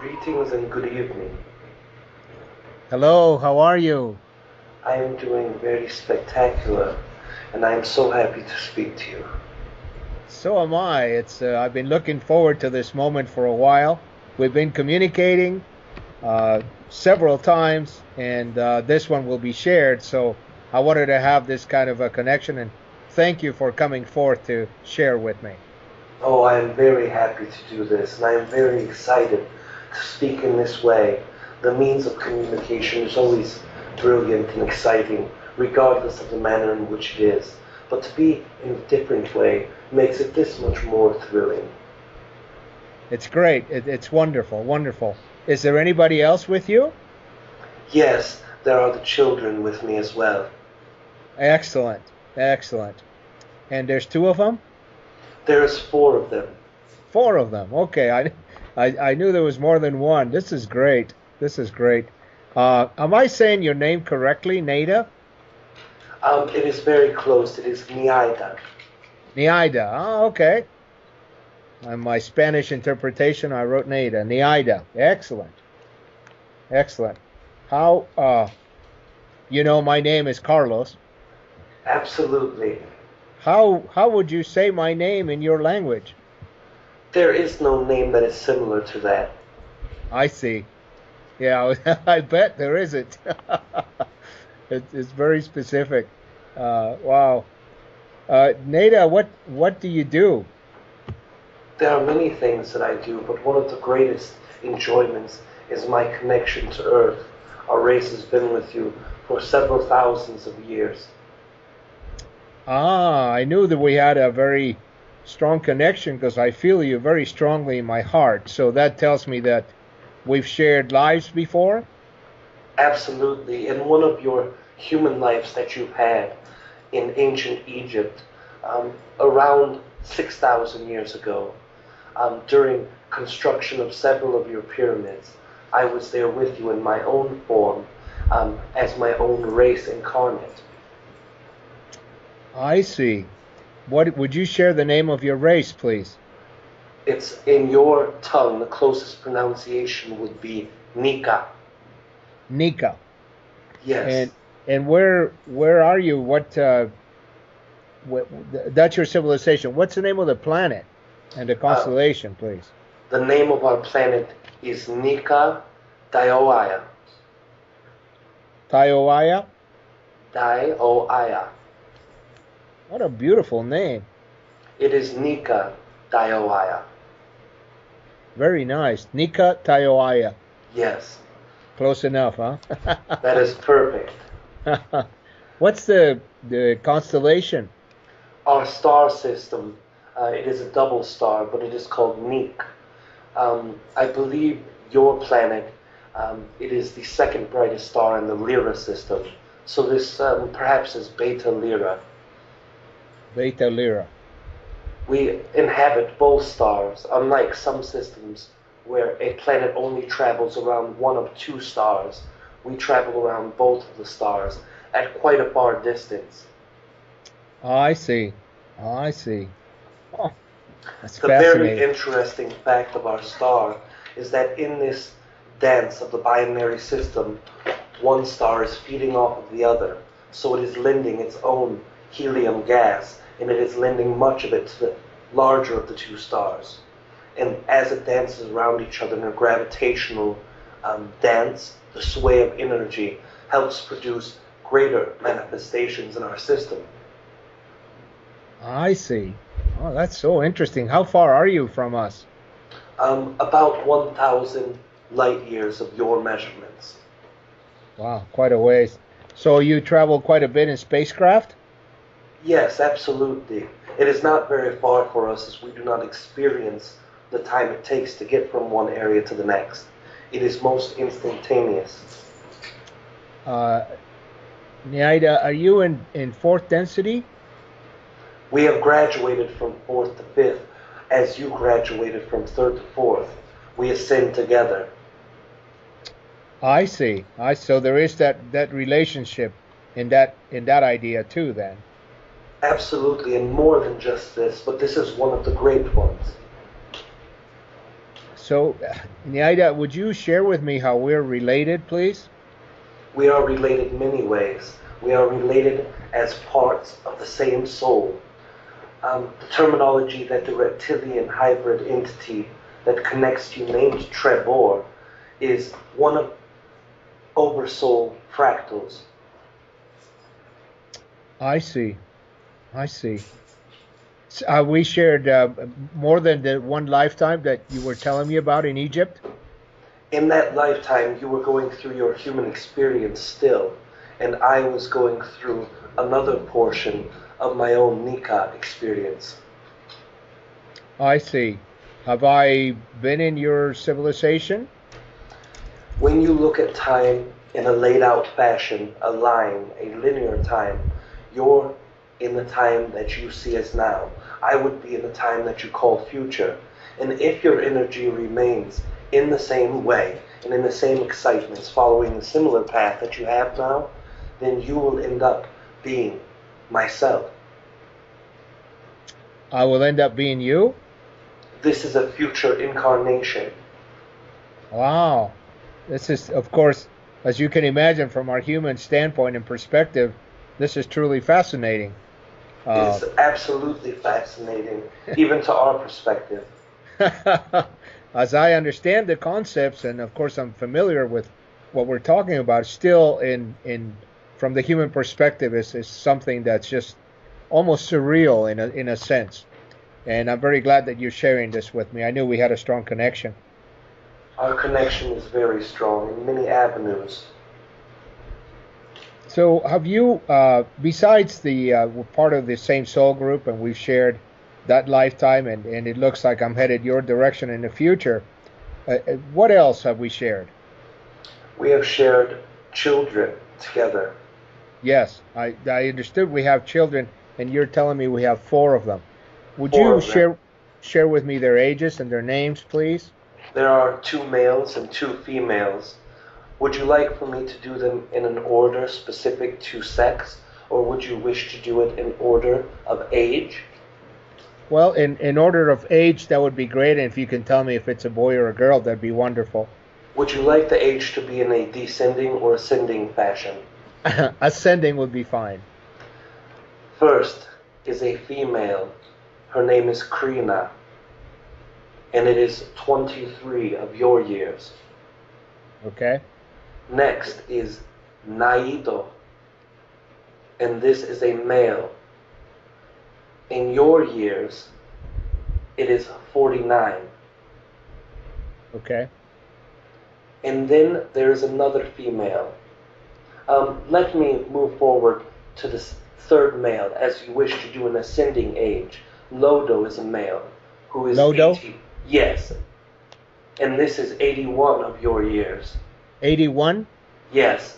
Greetings and good evening. Hello, how are you? I am doing very spectacular, and I am so happy to speak to you. So am I. It's I've been looking forward to this moment for a while. We've been communicating several times, and this one will be shared. So I wanted to have this kind of a connection, and thank you for coming forth to share with me. Oh, I am very happy to do this, and I am very excited to speak in this way. The means of communication is always brilliant and exciting, regardless of the manner in which it is. But to be in a different way makes it this much more thrilling. It's great. It's wonderful, wonderful. Is there anybody else with you? Yes, there are the children with me as well. Excellent, excellent. And there's two of them? There's four of them. Four of them. Okay, I knew there was more than one. This is great. This is great. Am I saying your name correctly, Neaidah? It is very close. It is Neaidah. Neaidah. Oh, okay. On my Spanish interpretation, I wrote Neaidah. Neaidah. Excellent. Excellent. How, my name is Carlos. Absolutely. How would you say my name in your language? There is no name that is similar to that. I see. Yeah, I bet there isn't. It's very specific. Wow. Neaidah, what do you do? There are many things that I do, but one of the greatest enjoyments is my connection to Earth. Our race has been with you for several thousands of years. Ah, I knew that we had a very strong connection because I feel you very strongly in my heart. So that tells me that we've shared lives before. Absolutely. In one of your human lives that you've had in ancient Egypt, around 6,000 years ago, during construction of several of your pyramids, I was there with you in my own form, as my own race incarnate. I see. What would you share the name of your race, please? It's in your tongue, the closest pronunciation would be Nika. Nika. Yes. And where are you? What that's your civilization. What's the name of the planet and the Uh, constellation, please? the name of our planet is Nika Dioaya. Taioaya. Dioaya. What a beautiful name. It is Nika Dioaya. Very nice. Nika Taioaya. Yes, Close enough, huh? that is perfect. What's the constellation? Our star system, it is a double star, but it is called Neek. I believe your planet, it is the second brightest star in the Lyra system. So this perhaps is Beta Lyra. Beta Lyra. We inhabit both stars, unlike some systems where a planet only travels around one of two stars. We travel around both of the stars at quite a far distance. Oh, I see. Oh, I see. Oh, that's The very fascinating. interesting fact of our star is that in this dance of the binary system, one star is feeding off of the other. So it is lending its own helium gas, and it is lending much of it to the larger of the two stars. And as it dances around each other in a gravitational dance, the sway of energy helps produce greater manifestations in our system. I see. Oh, that's so interesting. How far are you from us? About 1,000 light years of your measurements. Wow, quite a ways. So you travel quite a bit in spacecraft? Yes, absolutely. It is not very far for us as we do not experience the time it takes to get from one area to the next. It is most instantaneous. Uh, Neaidah, are you in fourth density? We have graduated from fourth to fifth as you graduated from third to fourth. We ascend together. I see. So there is that relationship in that idea too. Then Absolutely, and more than just this, but this is one of the great ones. So, Neaidah, would you share with me how we're related, please? We are related many ways. We are related as parts of the same soul. The terminology that the reptilian hybrid entity that connects you, named Trebor, is one of oversoul fractals. I see. I see. We shared more than the one lifetime that you were telling me about in Egypt? In that lifetime, you were going through your human experience still, and I was going through another portion of my own Nika experience. I see. Have I been in your civilization? When you look at time in a laid out fashion, a line, a linear time, you're in the time that you see as now. I would be in the time that you call future. And if your energy remains in the same way and in the same excitements, following the similar path that you have now, then you will end up being myself. I will end up being you? This is a future incarnation. Wow. This is, of course, as you can imagine from our human standpoint and perspective, this is truly fascinating. It's absolutely fascinating, even to our perspective. As I understand the concepts, and of course I'm familiar with what we're talking about, still from the human perspective is something that's just almost surreal in a sense. And I'm very glad that you're sharing this with me. I knew we had a strong connection. Our connection is very strong in many avenues. So have you, besides we're part of the same soul group and we've shared that lifetime and it looks like I'm headed your direction in the future, what else have we shared? We have shared children together. Yes, I understood we have children and you're telling me we have 4 of them. Would you share with me their ages and their names, please? There are 2 males and 2 females. Would you like for me to do them in an order specific to sex, or would you wish to do it in order of age? Well, in order of age, that would be great. And if you can tell me if it's a boy or a girl, that'd be wonderful. Would you like the age to be in a descending or ascending fashion? Ascending would be fine. First is a female. Her name is Krina, and it is 23 of your years. Okay. Next is Neaidah, and this is a male. In your years, it is 49. Okay. And then there is another female. Let me move forward to this 3rd male, as you wish to do an ascending age. Lodo is a male, who is Lodo? 80. Yes. And this is 81 of your years. 81? Yes.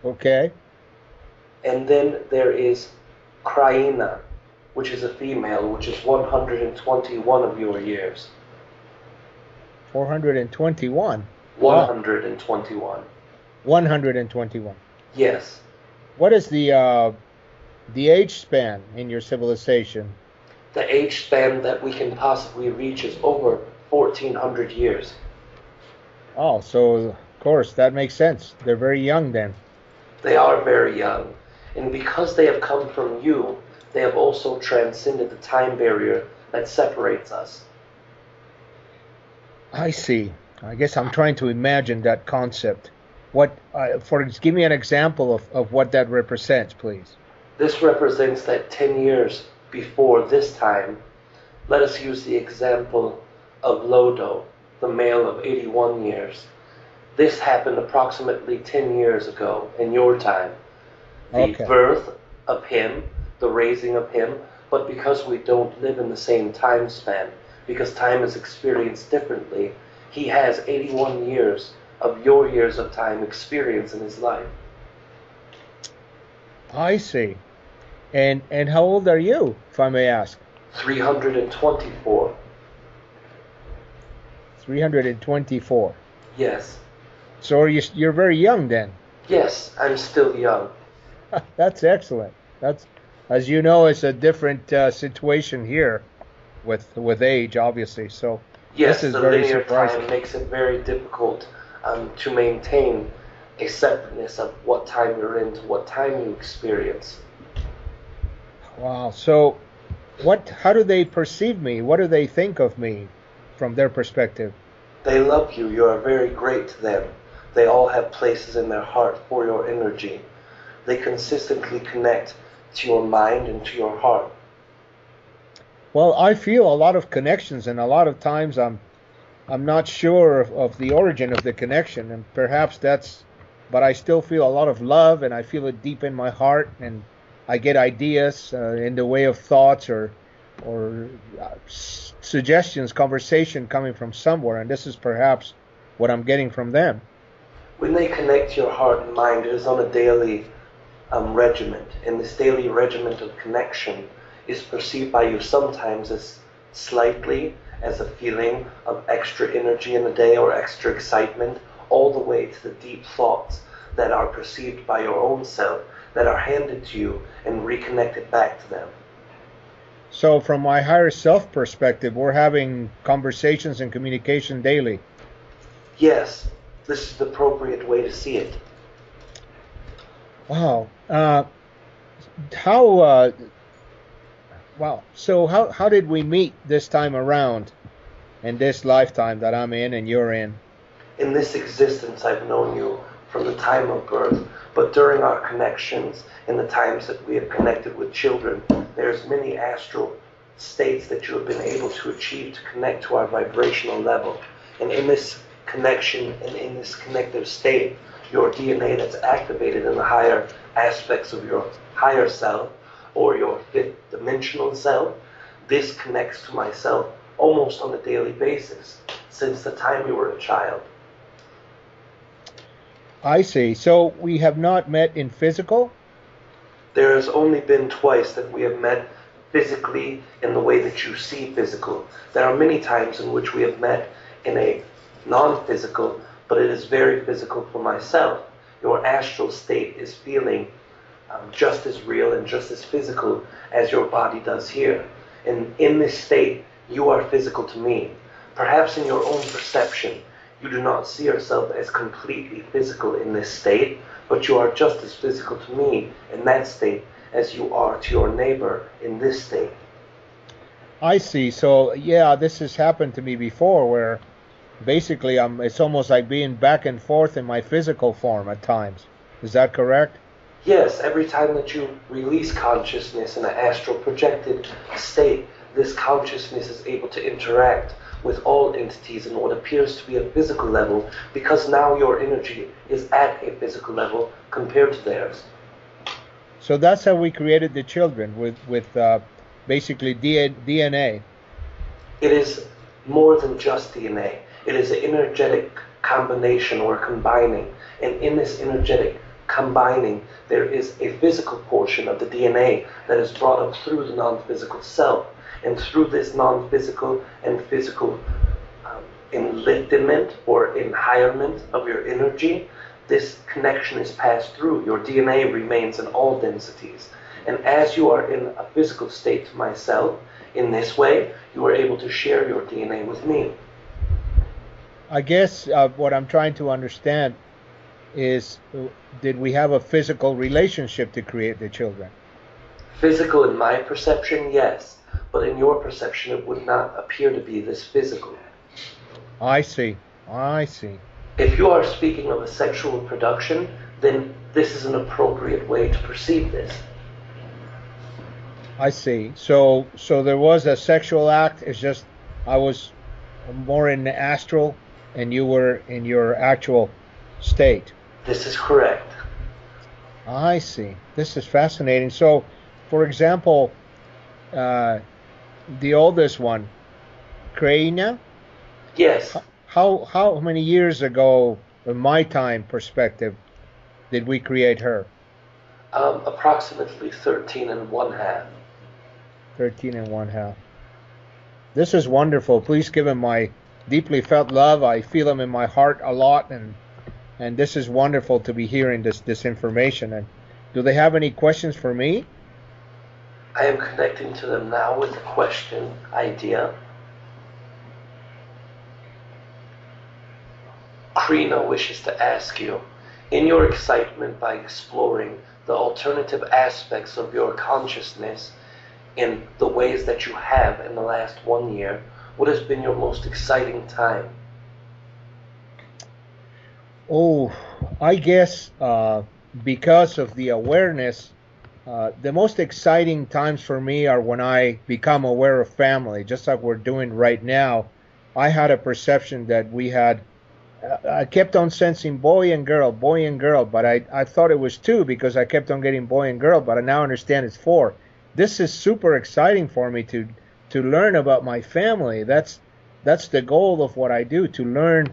Okay. And then there is Kraina, which is a female, which is 121 of your years. 421? 121. 121. Yes. What is the age span in your civilization? The age span that we can possibly reach is over 1,400 years. Oh, so of course that makes sense. They're very young then. They are very young. And because they have come from you, they have also transcended the time barrier that separates us. I see. I guess I'm trying to imagine that concept. Give me an example of what that represents, please. This represents that 10 years before this time, let us use the example of Lodo, the male of 81 years. This happened approximately 10 years ago in your time. The birth of him, the raising of him, but because we don't live in the same time span, because time is experienced differently, he has 81 years of your years of time experience in his life. I see. And how old are you, if I may ask? 324. 324. Yes. So you're very young then? Yes, I'm still young. That's excellent. That's, as you know, it's a different situation here with age, obviously. So Yes, This is the very linear surprising. time makes it very difficult to maintain a separateness of what time you're in to what time you experience. Wow. So, how do they perceive me? What do they think of me from their perspective? They love you. You are very great to them. They all have places in their heart for your energy. They consistently connect to your mind and to your heart. Well, I feel a lot of connections, and a lot of times I'm not sure of the origin of the connection, and perhaps but I still feel a lot of love, and I feel it deep in my heart, and I get ideas in the way of thoughts or suggestions, conversation coming from somewhere, and this is perhaps what I'm getting from them. When they connect your heart and mind, it is on a daily regiment, and this daily regiment of connection is perceived by you sometimes as slightly as a feeling of extra energy in the day or extra excitement, all the way to the deep thoughts that are perceived by your own self, that are handed to you and reconnected back to them. So from my higher self perspective, we're having conversations and communication daily. Yes, this is the appropriate way to see it. Wow. Wow. So how did we meet this time around in this lifetime that I'm in and you're in? In this existence, I've known you from the time of birth, but during our connections, in the times that we have connected with children, there's many astral states that you have been able to achieve to connect to our vibrational level. And in this connection and in this connective state, your DNA that's activated in the higher aspects of your higher self or your fifth dimensional self, this connects to myself almost on a daily basis since the time you were a child. I see. So we have not met in physical? There has only been twice that we have met physically in the way that you see physical. There are many times in which we have met in a non-physical, but it is very physical for myself. Your astral state is feeling just as real and just as physical as your body does here. And in this state, you are physical to me. Perhaps in your own perception, you do not see yourself as completely physical in this state, but you are just as physical to me in that state as you are to your neighbor in this state. I see. So yeah, this has happened to me before where basically it's almost like being back and forth in my physical form at times. Is that correct? Yes, every time that you release consciousness in an astral projected state, this consciousness is able to interact with all entities in what appears to be a physical level, because now your energy is at a physical level compared to theirs. So that's how we created the children, with basically DNA. It is more than just DNA. It is an energetic combination or combining. And in this energetic combining, there is a physical portion of the DNA that is brought up through the non-physical self. And through this non-physical and physical enlightenment or enhirement of your energy, this connection is passed through. Your DNA remains in all densities. And as you are in a physical state to myself, in this way, you are able to share your DNA with me. I guess what I'm trying to understand is, did we have a physical relationship to create the children? Physical in my perception, yes. But in your perception, it would not appear to be this physical. I see. If you are speaking of a sexual production, then this is an appropriate way to perceive this. I see. So there was a sexual act. It's just I was more in the astral, and you were in your actual state. This is correct. I see. This is fascinating. So, for example, the oldest one, Neaidah? Yes. How many years ago, in my time perspective, did we create her? Approximately 13 and one half. 13 and one half. This is wonderful. Please give him my deeply felt love. I feel him in my heart a lot, and this is wonderful to be hearing this information. And do they have any questions for me? I am connecting to them now with a question idea. Krina wishes to ask you, in your excitement by exploring the alternative aspects of your consciousness in the ways that you have in the last 1 year, what has been your most exciting time? Oh, I guess because of the awareness, the most exciting times for me are when I become aware of family, just like we're doing right now. I had a perception that we had, I kept on sensing boy and girl, but I thought it was two because I kept on getting boy and girl, but I now understand it's four. This is super exciting for me to learn about my family. That's the goal of what I do, to learn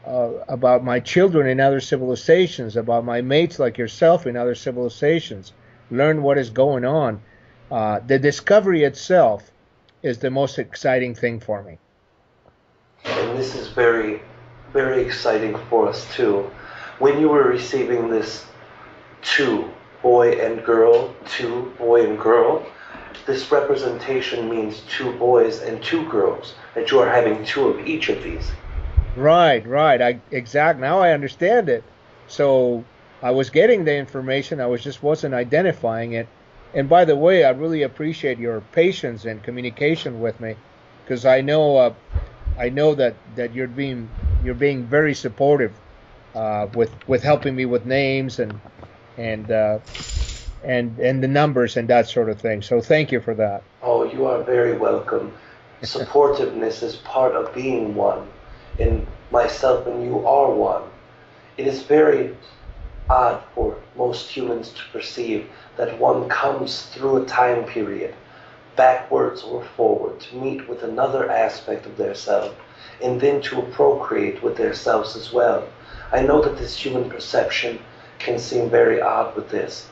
about my children in other civilizations, about my mates like yourself in other civilizations, learn what is going on. The discovery itself is the most exciting thing for me. And this is very, very exciting for us too. When you were receiving this two boy and girl, this representation means two boys and two girls, that you are having two of each of these. Right. Now I understand it. So I was getting the information, I wasn't identifying it. And by the way, I really appreciate your patience and communication with me, because I know that you're being very supportive with helping me with names and the numbers and that sort of thing. So thank you for that. Oh, you are very welcome. Supportiveness is part of being one. In myself and you are one. It is very odd for most humans to perceive that one comes through a time period, backwards or forward, to meet with another aspect of their self, and then to procreate with their selves as well. I know that this human perception can seem very odd with this,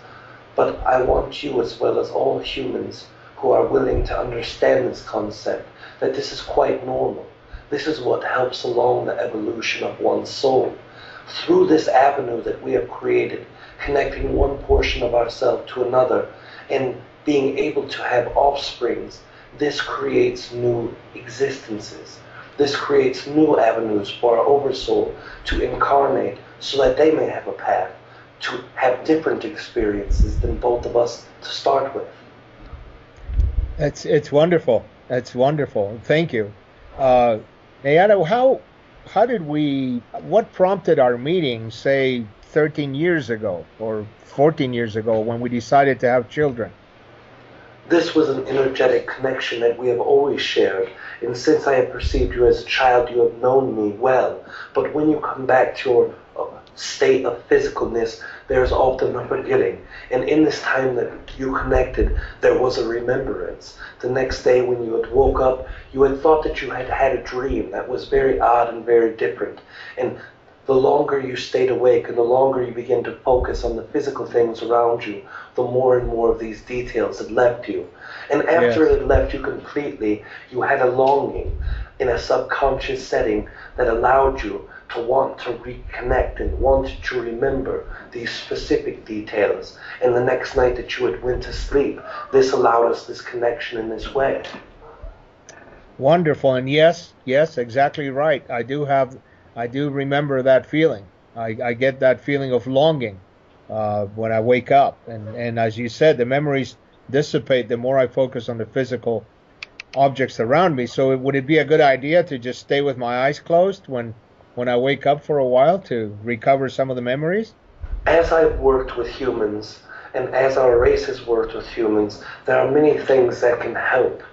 but I want you, as well as all humans who are willing to understand this concept, that this is quite normal. This is what helps along the evolution of one's soul. Through this avenue that we have created, connecting one portion of ourselves to another, and being able to have offsprings, this creates new existences. This creates new avenues for our oversoul to incarnate, so that they may have a path to have different experiences than both of us to start with. It's wonderful. It's wonderful. Thank you. Neaidah, what prompted our meeting, say 13 years ago or 14 years ago, when we decided to have children? This was an energetic connection that we have always shared, and since I have perceived you as a child, you have known me well. But when you come back to your state of physicalness, there's often a forgetting. And in this time that you connected, there was a remembrance. The next day when you had woke up, you had thought that you had had a dream that was very odd and very different. And the longer you stayed awake and the longer you began to focus on the physical things around you, the more and more of these details had left you. And after it had left you completely, you had a longing in a subconscious setting that allowed you to want to reconnect and wanted to remember these specific details. And the next night that you had went to sleep, this allowed us this connection in this way. Wonderful. And yes, exactly right. I do remember that feeling. I get that feeling of longing when I wake up. And as you said, the memories dissipate the more I focus on the physical objects around me. So would it be a good idea to just stay with my eyes closed when I wake up for a while to recover some of the memories? As I've worked with humans, and as our race has worked with humans, there are many things that can help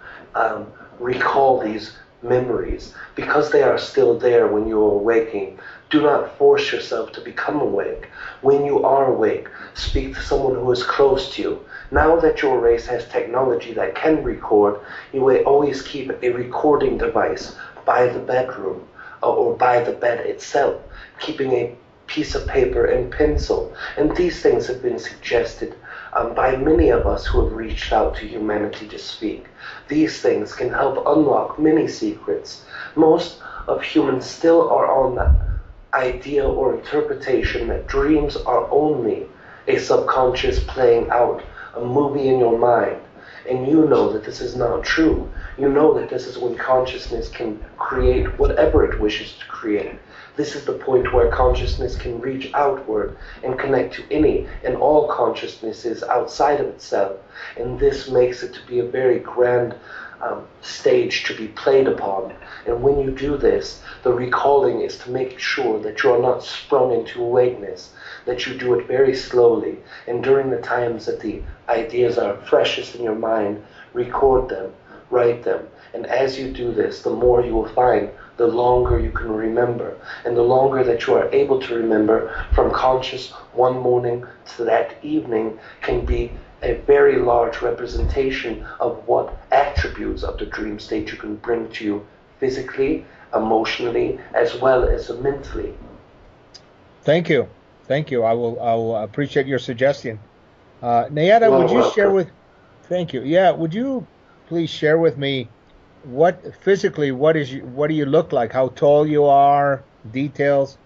recall these memories, because they are still there when you are waking. Do not force yourself to become awake. When you are awake, speak to someone who is close to you. Now that your race has technology that can record, you will always keep a recording device by the bedroom or by the bed itself, keeping a piece of paper and pencil. And these things have been suggested by many of us who have reached out to humanity to speak. These things can help unlock many secrets. Most of humans still are on the idea or interpretation that dreams are only a subconscious playing out a movie in your mind. and you know that this is not true. You know that this is when consciousness can create whatever it wishes to create. This is the point where consciousness can reach outward and connect to any and all consciousnesses outside of itself. And this makes it to be a very grand stage to be played upon. And when you do this, the recalling is to make sure that you are not sprung into awakeness, that you do it very slowly. And during the times that the ideas are freshest in your mind, record them, write them. And as you do this, the more you will find, the longer you can remember. And the longer that you are able to remember, from conscious one morning to that evening, can be a very large representation of what attributes of the dream state you can bring to you physically, emotionally, as well as mentally. Thank you. Thank you. I will appreciate your suggestion. Neaidah, would you share with... Thank you. Yeah, would you please share with me what do you look like? How tall you are? Details?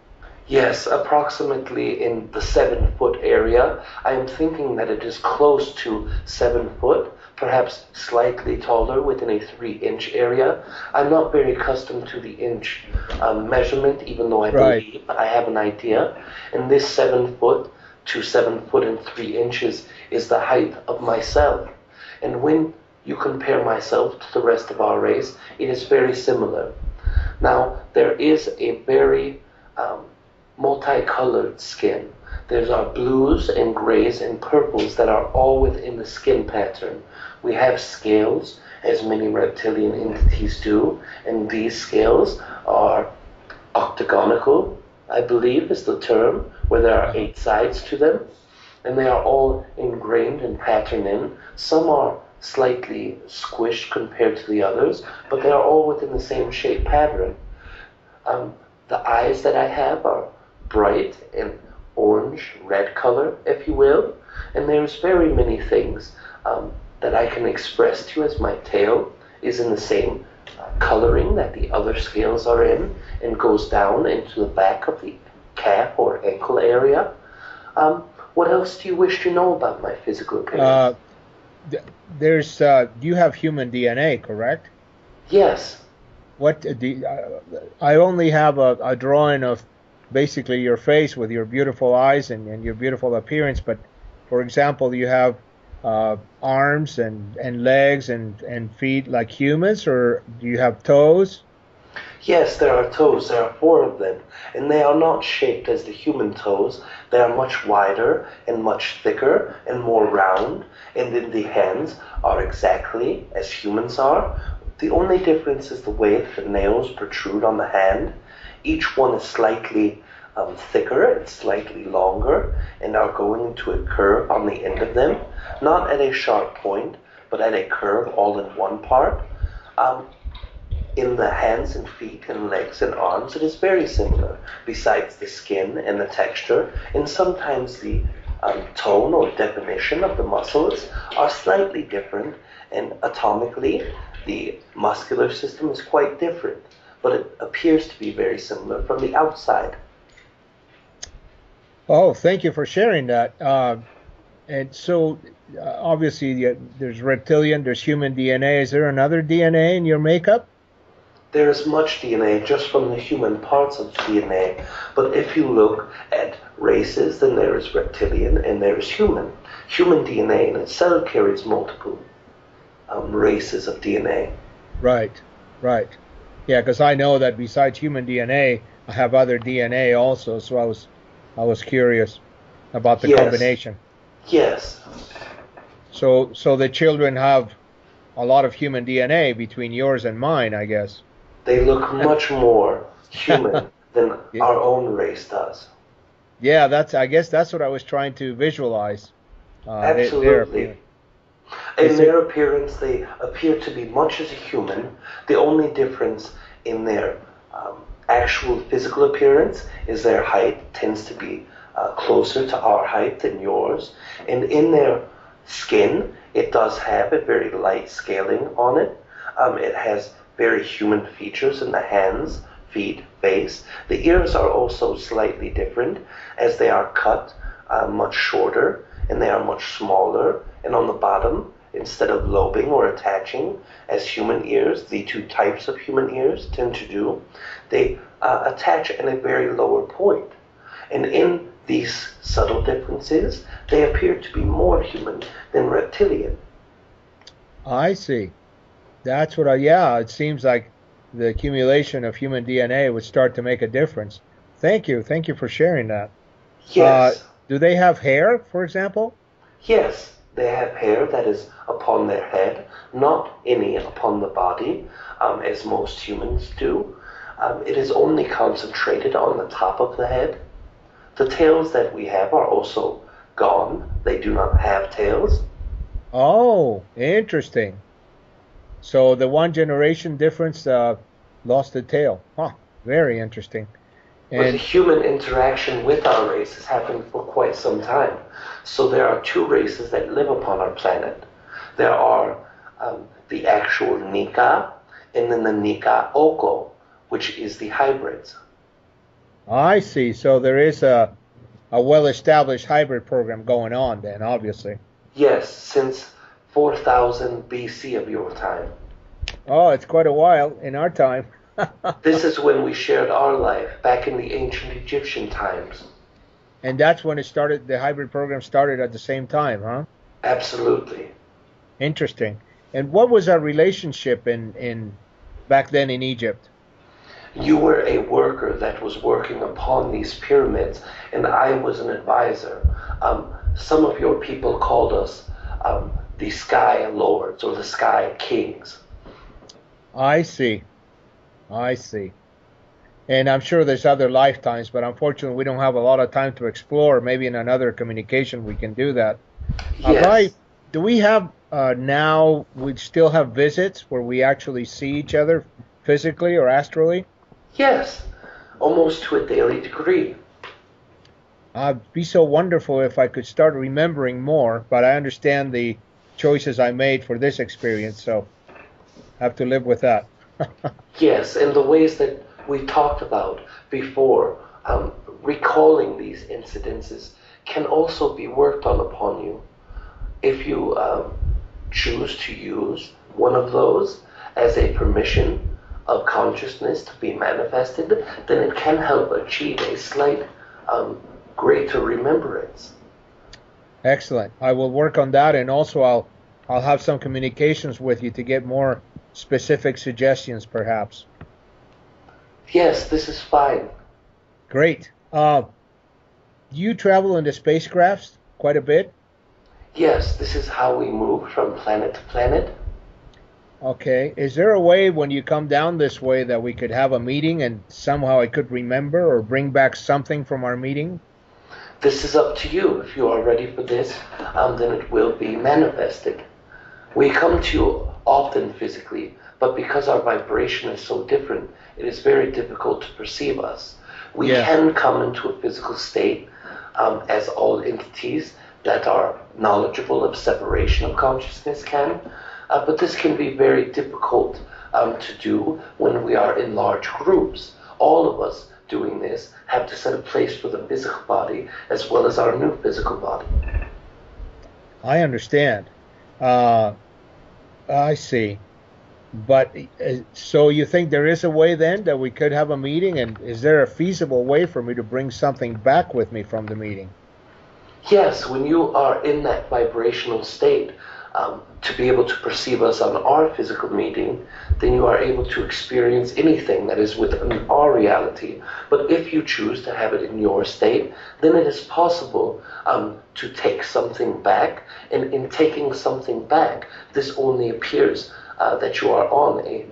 Yes, approximately in the 7-foot area. I am thinking that it is close to 7 foot, perhaps slightly taller within a 3-inch area. I'm not very accustomed to the inch measurement, even though I believe I have an idea. And this 7 foot to 7 foot and 3 inches is the height of myself. And when you compare myself to the rest of our race, it is very similar. Now, there is a very multicolored skin. There's our blues and grays and purples that are all within the skin pattern. We have scales, as many reptilian entities do, and these scales are octagonal, I believe is the term, where there are 8 sides to them, and they are all ingrained and patterned in. Some are slightly squished compared to the others, but they are all within the same shape pattern. The eyes that I have are bright and orange, red color, if you will, and there's very many things that I can express to you, as my tail is in the same coloring that the other scales are in and goes down into the back of the calf or ankle area. What else do you wish to know about my physical appearance? You have human DNA, correct? Yes. I only have a drawing of basically your face with your beautiful eyes and your beautiful appearance, but for example, you have arms and legs and feet like humans, or do you have toes? Yes, there are toes. There are 4 of them, and they are not shaped as the human toes. They are much wider and much thicker and more round, and then the hands are exactly as humans are. The only difference is the way that the nails protrude on the hand. Each one is slightly thicker and slightly longer, and are going into a curve on the end of them, not at a sharp point, but at a curve all in one part. In the hands and feet and legs and arms, it is very similar, besides the skin and the texture, and sometimes the tone or definition of the muscles are slightly different, and atomically the muscular system is quite different, but it appears to be very similar from the outside. Oh, thank you for sharing that. And so, obviously, there's reptilian, there's human DNA. Is there another DNA in your makeup? There is much DNA just from the human parts of the DNA, but if you look at races, then there is reptilian and there is human. Human DNA in itself carries multiple races of DNA. Right. Yeah, because I know that besides human DNA, I have other DNA also, so I was curious about the combination. Yes. So the children have a lot of human DNA between yours and mine, I guess. They look much more human than our own race does. Yeah, I guess that's what I was trying to visualize. Absolutely. In their appearance, they appear to be much as a human. The only difference in their actual physical appearance is their height tends to be closer to our height than yours. And in their skin, it does have a very light scaling on it. It has very human features in the hands, feet, face. The ears are also slightly different, as they are cut much shorter and they are much smaller, and on the bottom instead of lobing or attaching, as human ears, the two types of human ears tend to do, they attach at a very lower point. And in these subtle differences, they appear to be more human than reptilian. I see. That's what yeah, it seems like the accumulation of human DNA would start to make a difference. Thank you. Thank you for sharing that. Yes. Do they have hair, for example? Yes, they have hair that is upon their head, not any upon the body, as most humans do. It is only concentrated on the top of the head. The tails that we have are also gone. They do not have tails. Oh, interesting. So the one generation difference lost the tail. Huh, very interesting. But the And human interaction with our race has happened for quite some time. So there are two races that live upon our planet. There are the actual Nika and then the Nika Oko, which is the hybrids. I see. So there is a well-established hybrid program going on then, obviously. Yes, since 4000 BC of your time. Oh, it's quite a while in our time. This is when we shared our life, back in the ancient Egyptian times. And that's when it started, the hybrid program started at the same time, huh? Absolutely. Interesting. And what was our relationship in back then in Egypt? You were a worker that was working upon these pyramids, and I was an advisor. Some of your people called us the Sky Lords or the Sky Kings. I see. I see. And I'm sure there's other lifetimes, but unfortunately we don't have a lot of time to explore. Maybe in another communication we can do that. Yes. Do we have now, we still have visits where we actually see each other physically or astrally? Yes, almost to a daily degree. It'd be so wonderful if I could start remembering more, but I understand the choices I made for this experience, so I have to live with that. Yes, and the ways that we talked about before, recalling these incidences can also be worked on upon you. If you choose to use one of those as a permission of consciousness to be manifested, then it can help achieve a slight greater remembrance. Excellent. I will work on that, and also I'll have some communications with you to get more specific suggestions, perhaps. Yes, this is fine. Great. You travel in the spacecrafts quite a bit? Yes, this is how we move from planet to planet. Okay. Is there a way when you come down this way that we could have a meeting and somehow I could remember or bring back something from our meeting? This is up to you. If you are ready for this, then it will be manifested. We come to you often physically, but because our vibration is so different, it is very difficult to perceive us. We can come into a physical state as all entities that are knowledgeable of separation of consciousness can, but this can be very difficult to do when we are in large groups. All of us doing this have to set a place for the physical body as well as our new physical body. I understand. I see. But so you think there is a way then that we could have a meeting, and is there a feasible way for me to bring something back with me from the meeting? Yes, when you are in that vibrational state, to be able to perceive us on our physical meeting, then you are able to experience anything that is within our reality. But if you choose to have it in your state, then it is possible to take something back. And in taking something back, this only appears that you are on a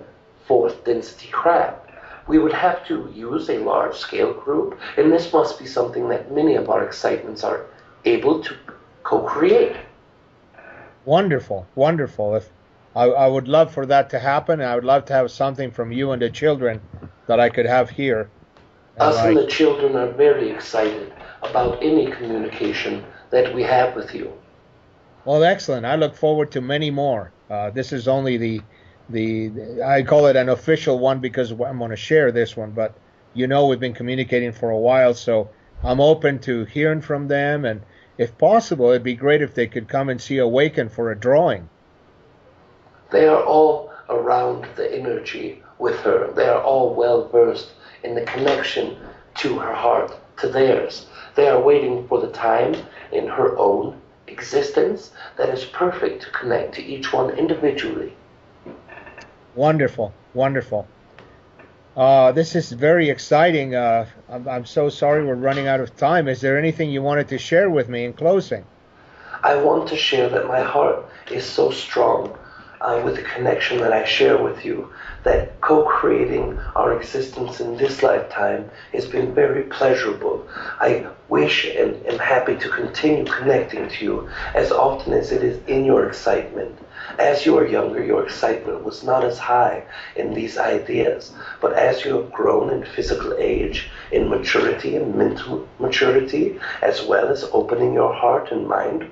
fourth density craft. We would have to use a large scale group, and this must be something that many of our excitements are able to co-create. Wonderful, wonderful. If I would love for that to happen, I would love to have something from you and the children that I could have here. Us and the children are very excited about any communication that we have with you. Well, excellent. I look forward to many more. This is only the I call it an official one because I'm going to share this one, but you know we've been communicating for a while, so I'm open to hearing from them, and if possible, it'd be great if they could come and see Awaken for a drawing. They are all around the energy with her. They are all well versed in the connection to her heart, to theirs. They are waiting for the time in her own existence that is perfect to connect to each one individually. Wonderful, wonderful. This is very exciting. I'm so sorry we're running out of time. Is there anything you wanted to share with me in closing? I want to share that my heart is so strong with the connection that I share with you, that co-creating our existence in this lifetime has been very pleasurable. I wish and am happy to continue connecting to you as often as it is in your excitement. As you are younger, your excitement was not as high in these ideas, but as you have grown in physical age, in maturity and mental maturity, as well as opening your heart and mind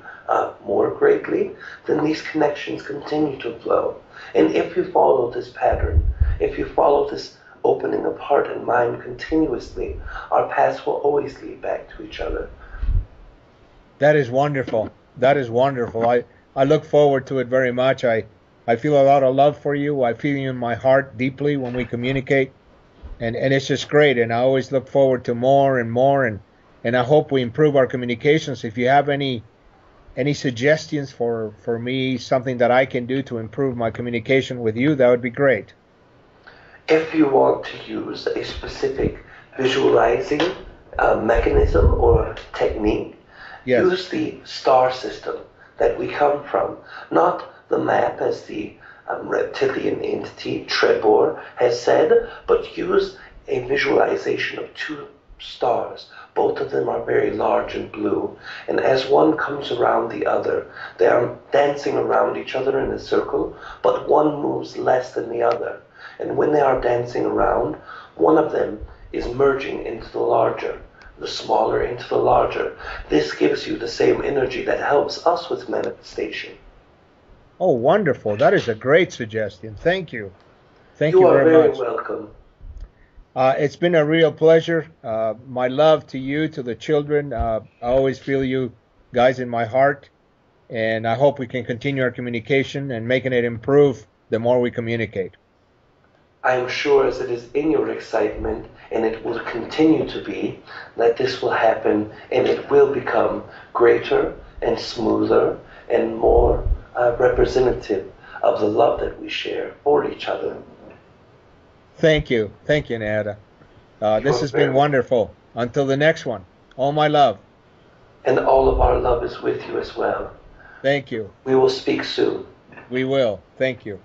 more greatly, then these connections continue to flow. And if you follow this pattern, if you follow this opening of heart and mind continuously, our paths will always lead back to each other. That is wonderful. That is wonderful. I look forward to it very much. I feel a lot of love for you. I feel you in my heart deeply when we communicate. And it's just great. And I always look forward to more and more. And I hope we improve our communications. If you have any suggestions for me, something that I can do to improve my communication with you, that would be great. If you want to use a specific visualizing mechanism or technique, yes, use the star system that we come from, not the map as the reptilian entity Trebor has said, but use a visualization of two stars. Both of them are very large and blue, and as one comes around the other, they are dancing around each other in a circle, but one moves less than the other. And when they are dancing around, one of them is merging into the larger, the smaller into the larger. This gives you the same energy that helps us with manifestation. Oh, wonderful. That is a great suggestion. Thank you. Thank you very much. You are very welcome. It's been a real pleasure. My love to you, to the children. I always feel you guys in my heart, and I hope we can continue our communication and making it improve the more we communicate. I am sure, as it is in your excitement, and it will continue to be, that this will happen and it will become greater and smoother and more representative of the love that we share for each other. Thank you. Thank you, Neaidah. This has been wonderful. Until the next one, all my love. And all of our love is with you as well. Thank you. We will speak soon. We will. Thank you.